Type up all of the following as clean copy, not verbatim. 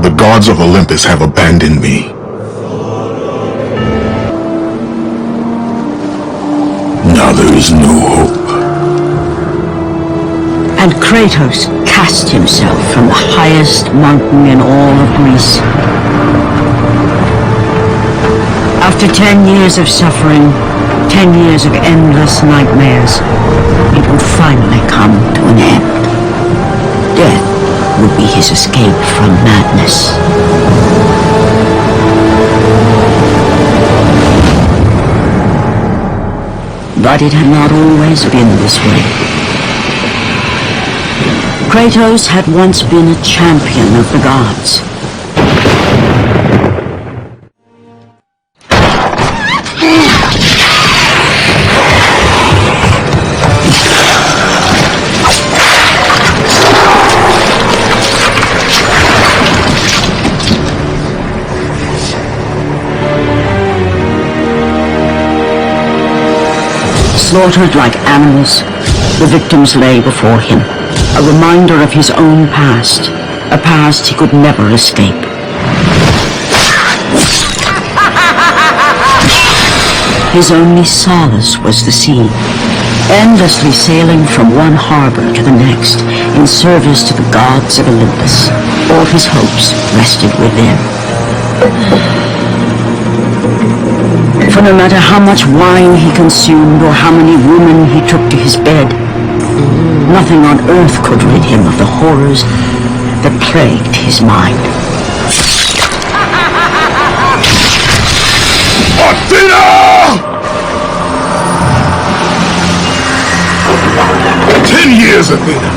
The gods of Olympus have abandoned me. Now there is no hope. And Kratos cast himself from the highest mountain in all of Greece. After 10 years of suffering, 10 years of endless nightmares, it would finally come to an end. Death would be his escape from madness. But it had not always been this way. Kratos had once been a champion of the gods. Slaughtered like animals, the victims lay before him, a reminder of his own past, a past he could never escape. His only solace was the sea, endlessly sailing from one harbor to the next in service to the gods of Olympus. All his hopes rested within. For no matter how much wine he consumed or how many women he took to his bed, nothing on earth could rid him of the horrors that plagued his mind. Athena! 10 years, Athena!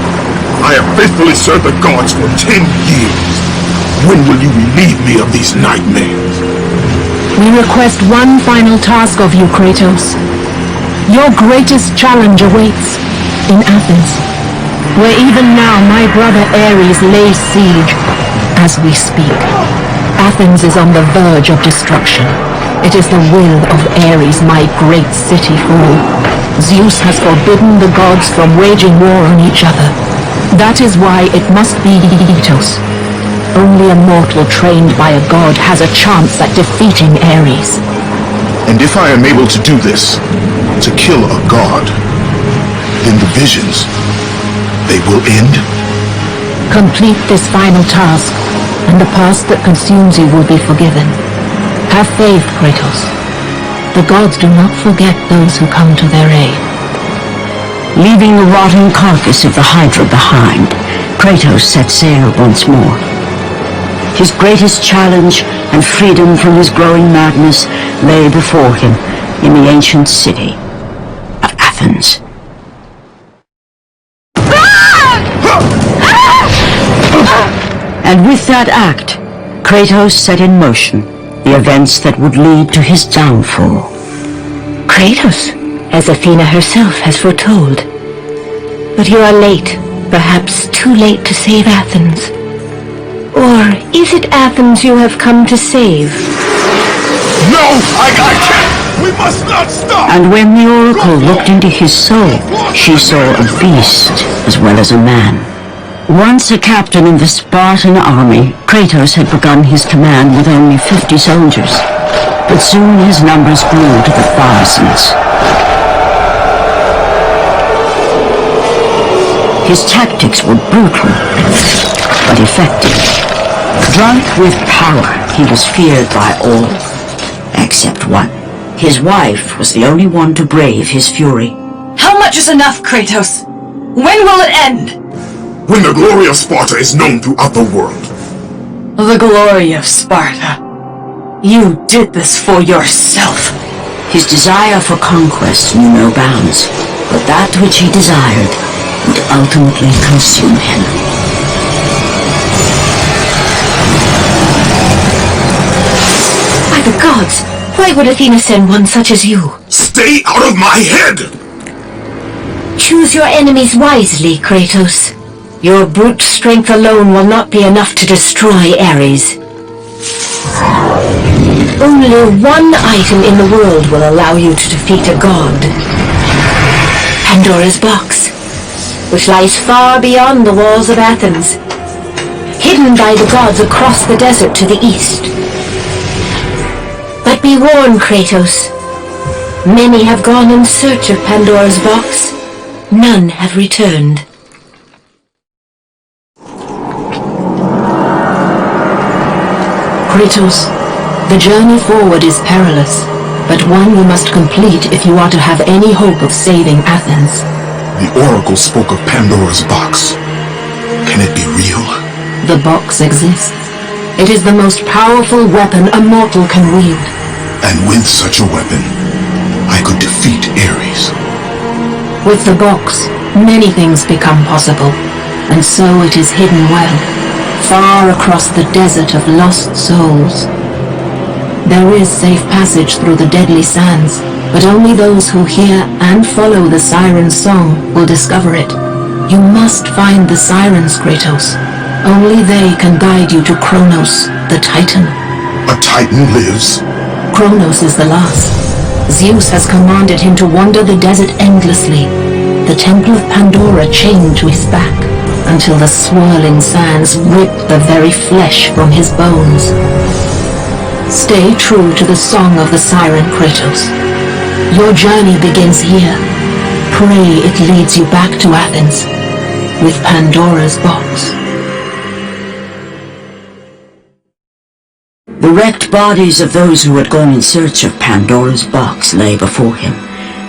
I have faithfully served the gods for 10 years. When will you relieve me of these nightmares? We request one final task of you, Kratos. Your greatest challenge awaits in Athens, where even now my brother Ares lays siege as we speak. Athens is on the verge of destruction. It is the will of Ares my great city fall. Zeus has forbidden the gods from waging war on each other. That is why it must be Kratos. Only a mortal trained by a god has a chance at defeating Ares. And if I am able to do this, to kill a god, then the visions, they will end? Complete this final task, and the past that consumes you will be forgiven. Have faith, Kratos. The gods do not forget those who come to their aid. Leaving the rotting carcass of the Hydra behind, Kratos set sail once more. His greatest challenge and freedom from his growing madness lay before him in the ancient city of Athens. And with that act, Kratos set in motion the events that would lead to his downfall. Kratos, as Athena herself has foretold. But you are late, perhaps too late to save Athens. Or is it Athens you have come to save? No! I can't! We must not stop! And when the Oracle looked into his soul, she saw a beast as well as a man. Once a captain in the Spartan army, Kratos had begun his command with only 50 soldiers. But soon his numbers grew to the thousands. His tactics were brutal, but effective. Drunk with power, he was feared by all, except one. His wife was the only one to brave his fury. How much is enough, Kratos? When will it end? When the glory of Sparta is known throughout the world. The glory of Sparta. You did this for yourself. His desire for conquest knew no bounds, but that which he desired would ultimately consume him. By the gods, why would Athena send one such as you? Stay out of my head! Choose your enemies wisely, Kratos. Your brute strength alone will not be enough to destroy Ares. Only one item in the world will allow you to defeat a god. Pandora's box, which lies far beyond the walls of Athens. hidden by the gods across the desert to the east. But be warned, Kratos. Many have gone in search of Pandora's box. None have returned. Kratos, the journey forward is perilous, but one you must complete if you are to have any hope of saving Athens. The Oracle spoke of Pandora's box. Can it be real? The box exists. It is the most powerful weapon a mortal can wield. And with such a weapon, I could defeat Ares. With the box, many things become possible, and so it is hidden well, far across the desert of lost souls. There is safe passage through the deadly sands, but only those who hear and follow the siren's song will discover it. You must find the sirens, Kratos. Only they can guide you to Kronos, the Titan. A Titan lives? Kronos is the last. Zeus has commanded him to wander the desert endlessly. The Temple of Pandora chained to his back, until the swirling sands rip the very flesh from his bones. Stay true to the song of the siren, Kratos. Your journey begins here. Pray it leads you back to Athens, with Pandora's box. The wrecked bodies of those who had gone in search of Pandora's box lay before him,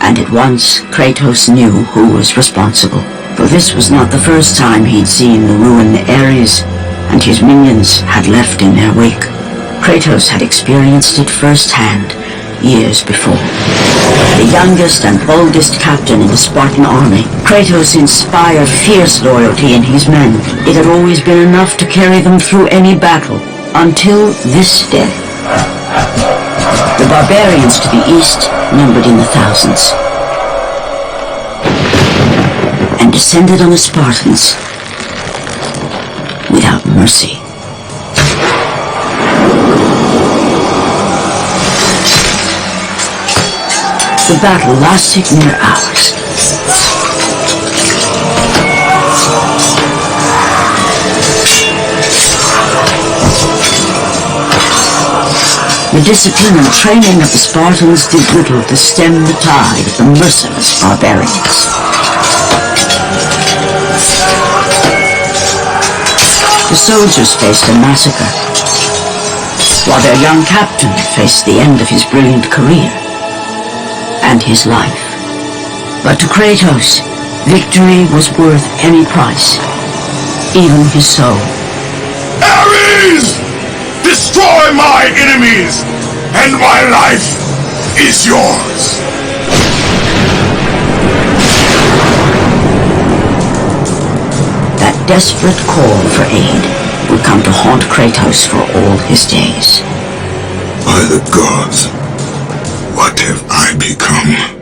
and at once Kratos knew who was responsible. For this was not the first time he'd seen the ruin Ares and his minions had left in their wake. Kratos had experienced it firsthand years before. The youngest and boldest captain in the Spartan army, Kratos inspired fierce loyalty in his men. It had always been enough to carry them through any battle, until this day. The barbarians to the east numbered in the thousands, and descended on the Spartans without mercy. The battle lasted mere hours. The discipline and training of the Spartans did little to stem the tide of the merciless barbarians. The soldiers faced a massacre, while their young captain faced the end of his brilliant career and his life. But to Kratos, victory was worth any price, even his soul. Ares! Destroy my enemies, and my life is yours! That desperate call for aid would come to haunt Kratos for all his days. By the gods, what have I become?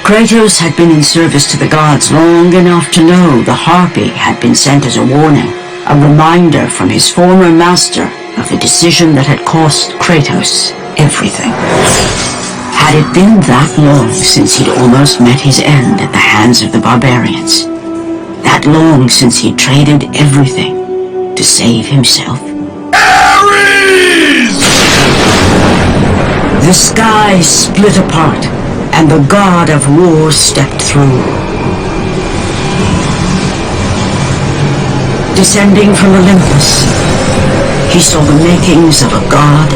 Kratos had been in service to the gods long enough to know the Harpy had been sent as a warning, a reminder from his former master of the decision that had cost Kratos everything. Had it been that long since he'd almost met his end at the hands of the barbarians? That long since he'd traded everything to save himself? Ares! The sky split apart, and the god of war stepped through. Descending from Olympus, he saw the makings of a god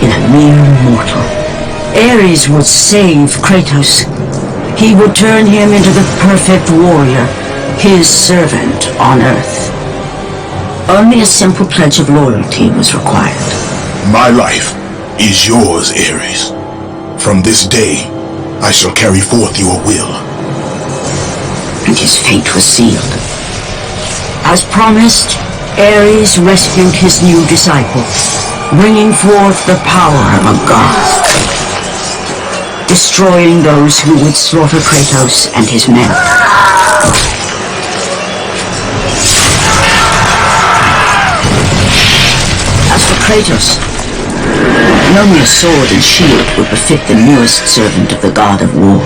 in a mere mortal. Ares would save Kratos. He would turn him into the perfect warrior, his servant on Earth. Only a simple pledge of loyalty was required. My life is yours, Ares. From this day, I shall carry forth your will. And his fate was sealed. As promised, Ares rescued his new disciple, bringing forth the power of a god, destroying those who would slaughter Kratos and his men. As for Kratos, and only a sword and shield would befit the newest servant of the god of war.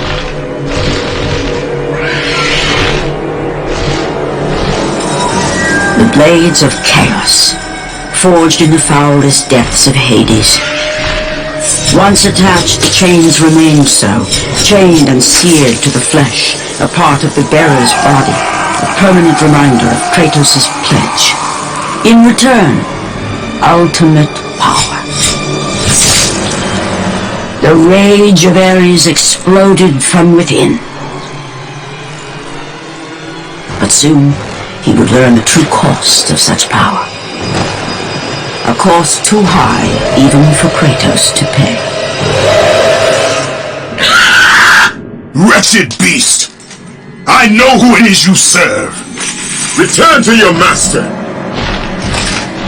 The blades of chaos, forged in the foulest depths of Hades. Once attached, the chains remained so, chained and seared to the flesh, a part of the bearer's body, a permanent reminder of Kratos' pledge. In return, ultimate power. The rage of Ares exploded from within. But soon, he would learn the true cost of such power. A cost too high even for Kratos to pay. Wretched beast! I know who it is you serve! Return to your master!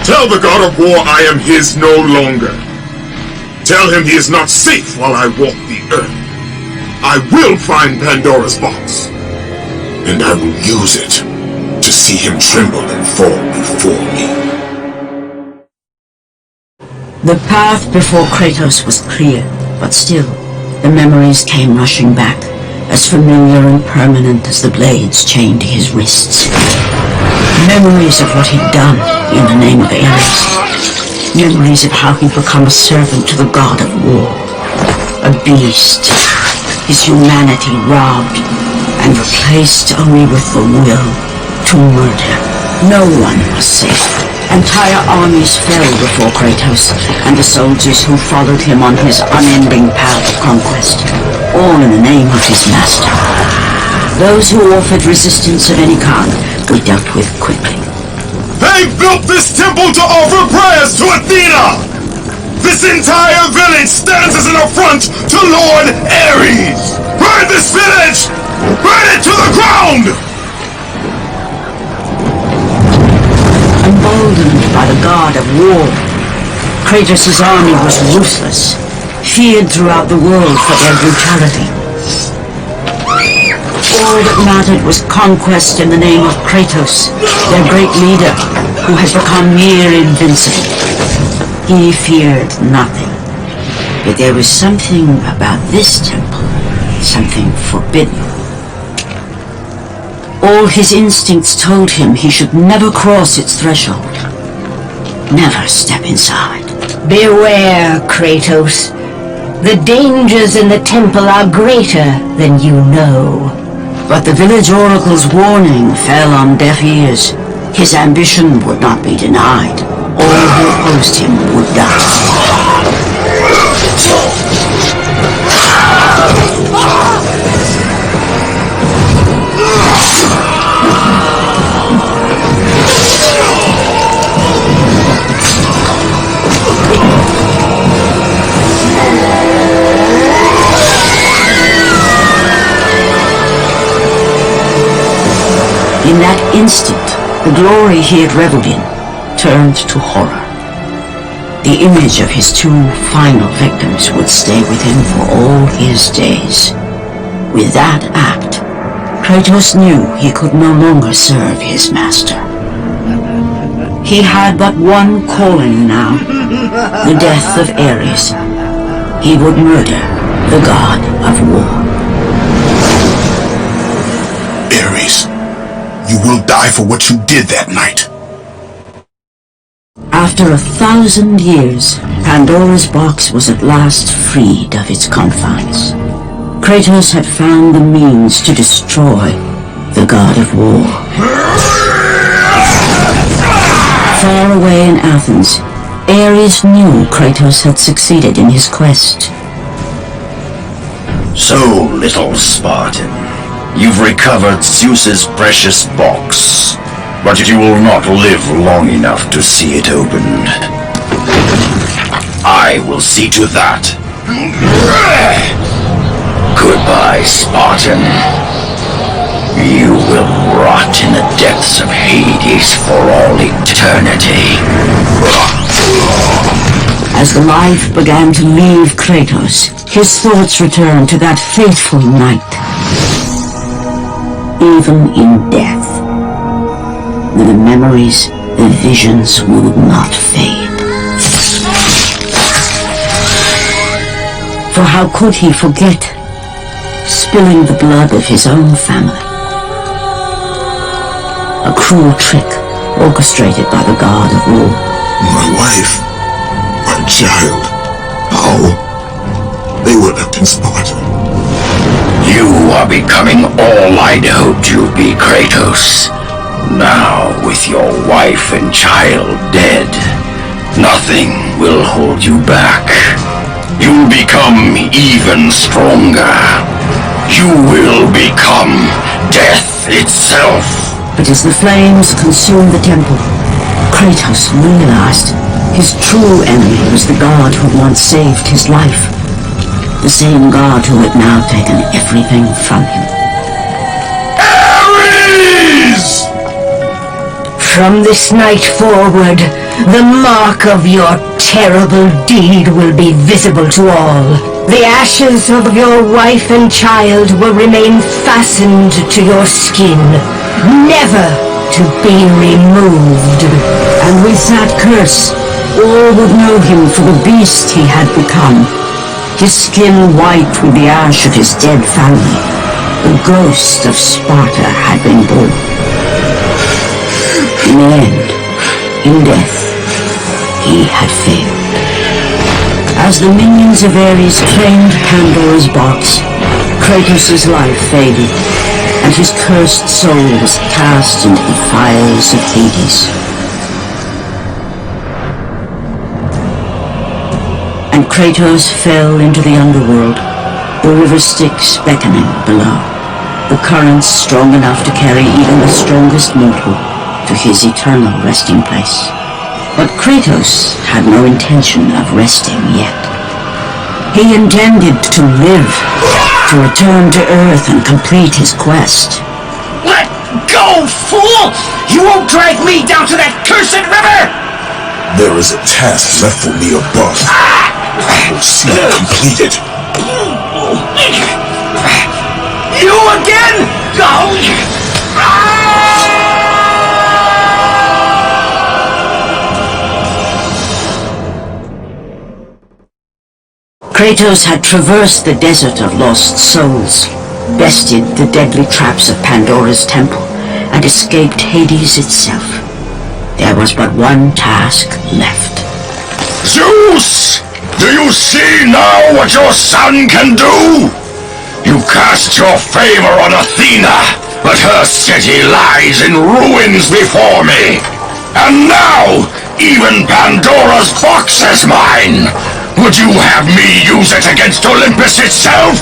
Tell the god of war I am his no longer. Tell him he is not safe while I walk the earth. I will find Pandora's box. And I will use it to see him tremble and fall before me. The path before Kratos was clear, but still, the memories came rushing back, as familiar and permanent as the blades chained to his wrists. Memories of what he'd done in the name of Ares. Memories of how he'd become a servant to the god of war. A beast, his humanity robbed and replaced only with the will to murder. No one was safe. Entire armies fell before Kratos and the soldiers who followed him on his unending path of conquest, all in the name of his master. Those who offered resistance of any kind were dealt with quickly. They built this temple to offer prayers to Athena! This entire village stands as an affront to Lord Ares! Burn this village! Burn it to the ground! Emboldened by the god of war, Kratos' army was ruthless, feared throughout the world for their brutality. All that mattered was conquest in the name of Kratos, their great leader, who had become near invincible. He feared nothing, but there was something about this temple, something forbidden. All his instincts told him he should never cross its threshold. Never step inside. Beware, Kratos. The dangers in the temple are greater than you know. But the village oracle's warning fell on deaf ears. His ambition would not be denied. All who opposed him would die. In that instant, the glory he had reveled in turned to horror. The image of his two final victims would stay with him for all his days. With that act, Kratos knew he could no longer serve his master. He had but one calling now, the death of Ares. He would murder the god of war. Ares, you will die for what you did that night. After 1,000 years, Pandora's box was at last freed of its confines. Kratos had found the means to destroy the god of war. Far away in Athens, Ares knew Kratos had succeeded in his quest. So, little Spartan, you've recovered Zeus's precious box, but you will not live long enough to see it opened. I will see to that. Goodbye, Spartan. You will rot in the depths of Hades for all eternity. As the life began to leave Kratos, his thoughts returned to that fateful night. Even in death, the memories, the visions would not fade. For how could he forget spilling the blood of his own family? A cruel trick orchestrated by the God of War. My wife, my child, how? They were left in Sparta. You are becoming all I'd hoped you'd be, Kratos. Now, with your wife and child dead, nothing will hold you back. You'll become even stronger. You will become death itself. But as the flames consumed the temple, Kratos realized his true enemy was the god who once saved his life. The same god who had now taken everything from him. Ares! From this night forward, the mark of your terrible deed will be visible to all. The ashes of your wife and child will remain fastened to your skin, never to be removed. And with that curse, all would know him for the beast he had become. His skin white with the ash of his dead family. The ghost of Sparta had been born. In the end, in death, he had failed. As the minions of Ares claimed Pandora's box, Kratos' life faded, and his cursed soul was cast into the fires of Hades. And Kratos fell into the underworld, the river Styx beckoning below, the currents strong enough to carry even the strongest mortal to his eternal resting place. But Kratos had no intention of resting yet. He intended to live, to return to Earth and complete his quest. Let go, fool! You won't drag me down to that cursed river! There is a task left for me above. I will see it completed. You again? Go! Kratos had traversed the desert of lost souls, bested the deadly traps of Pandora's temple, and escaped Hades itself. There was but one task left. Zeus! Do you see now what your son can do? You cast your favor on Athena, but her city lies in ruins before me. And now, even Pandora's box is mine! Would you have me use it against Olympus itself?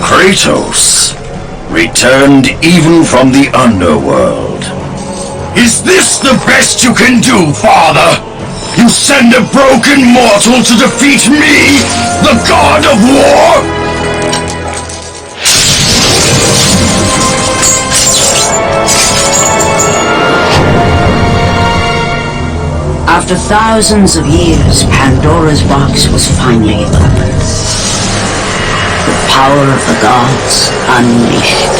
Kratos returned even from the underworld. Is this the best you can do, father? You send a broken mortal to defeat me, the god of war? After thousands of years, Pandora's box was finally opened. The power of the gods unleashed.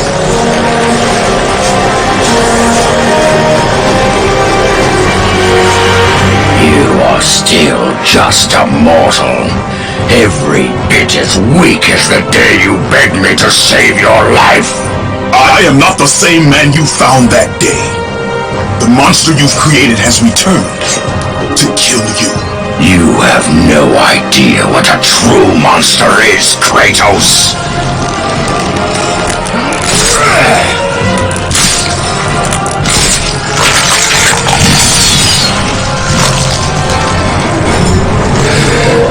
You are still just a mortal. Every bit as weak as the day you begged me to save your life. I am not the same man you found that day. The monster you've created has returned to kill you. You have no idea what a true monster is, Kratos.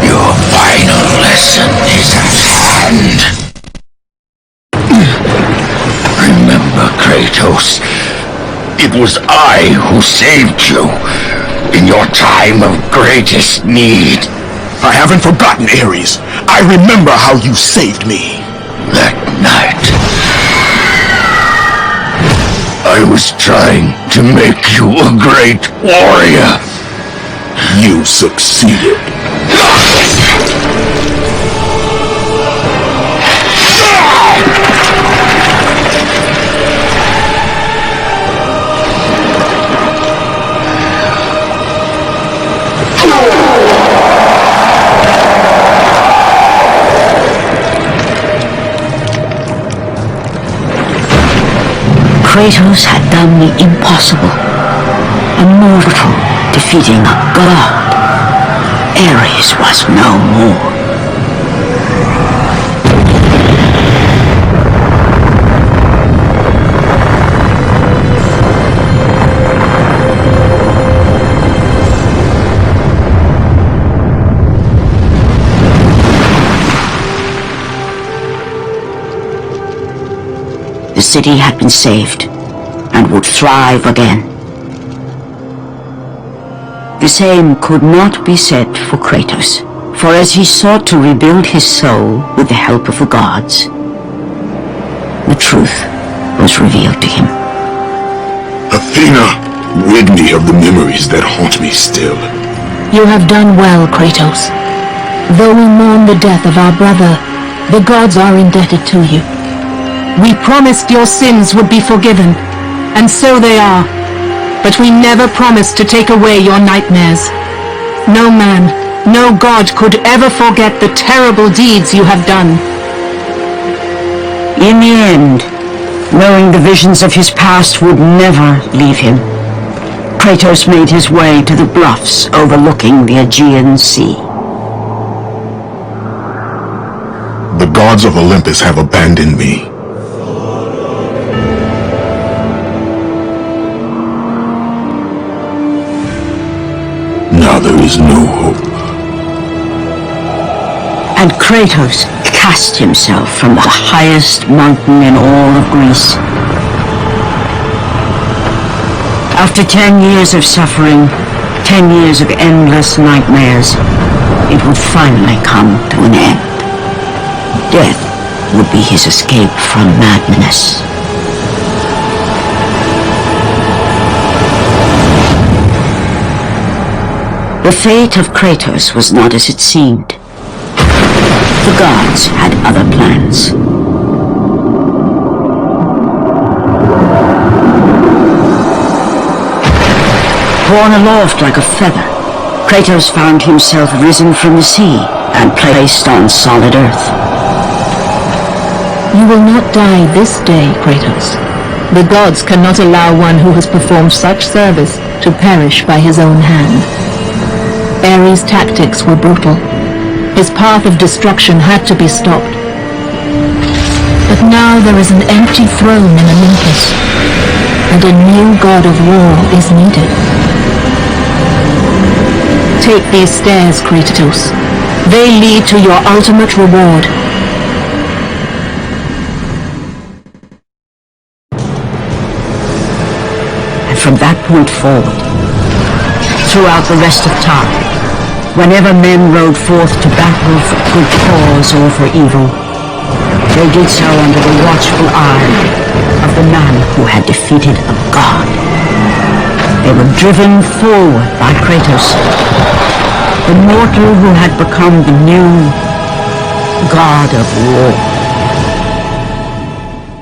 Your final lesson is at hand. Remember, Kratos, it was I who saved you in your time of greatest need. I haven't forgotten, Ares. I remember how you saved me. That night, I was trying to make you a great warrior. You succeeded. Kratos had done the impossible. A mortal defeating a god. Ares was no more. The city had been saved and would thrive again. The same could not be said for Kratos, for as he sought to rebuild his soul with the help of the gods, the truth was revealed to him. Athena, rid me of the memories that haunt me still. You have done well, Kratos. Though we mourn the death of our brother, the gods are indebted to you. We promised your sins would be forgiven, and so they are. But we never promised to take away your nightmares. No man, no god could ever forget the terrible deeds you have done. In the end, knowing the visions of his past would never leave him, Kratos made his way to the bluffs overlooking the Aegean Sea. The gods of Olympus have abandoned me. Now there is no hope. And Kratos cast himself from the highest mountain in all of Greece. After 10 years of suffering, 10 years of endless nightmares, it would finally come to an end. Death would be his escape from madness. The fate of Kratos was not as it seemed. The gods had other plans. Borne aloft like a feather, Kratos found himself risen from the sea and placed on solid earth. You will not die this day, Kratos. The gods cannot allow one who has performed such service to perish by his own hand. Ares' tactics were brutal. His path of destruction had to be stopped. But now there is an empty throne in Olympus, and a new god of war is needed. Take these stairs, Kratos. They lead to your ultimate reward. And from that point forward, throughout the rest of time, whenever men rode forth to battle for good cause or for evil, they did so under the watchful eye of the man who had defeated a god. They were driven forward by Kratos, the mortal who had become the new god of war.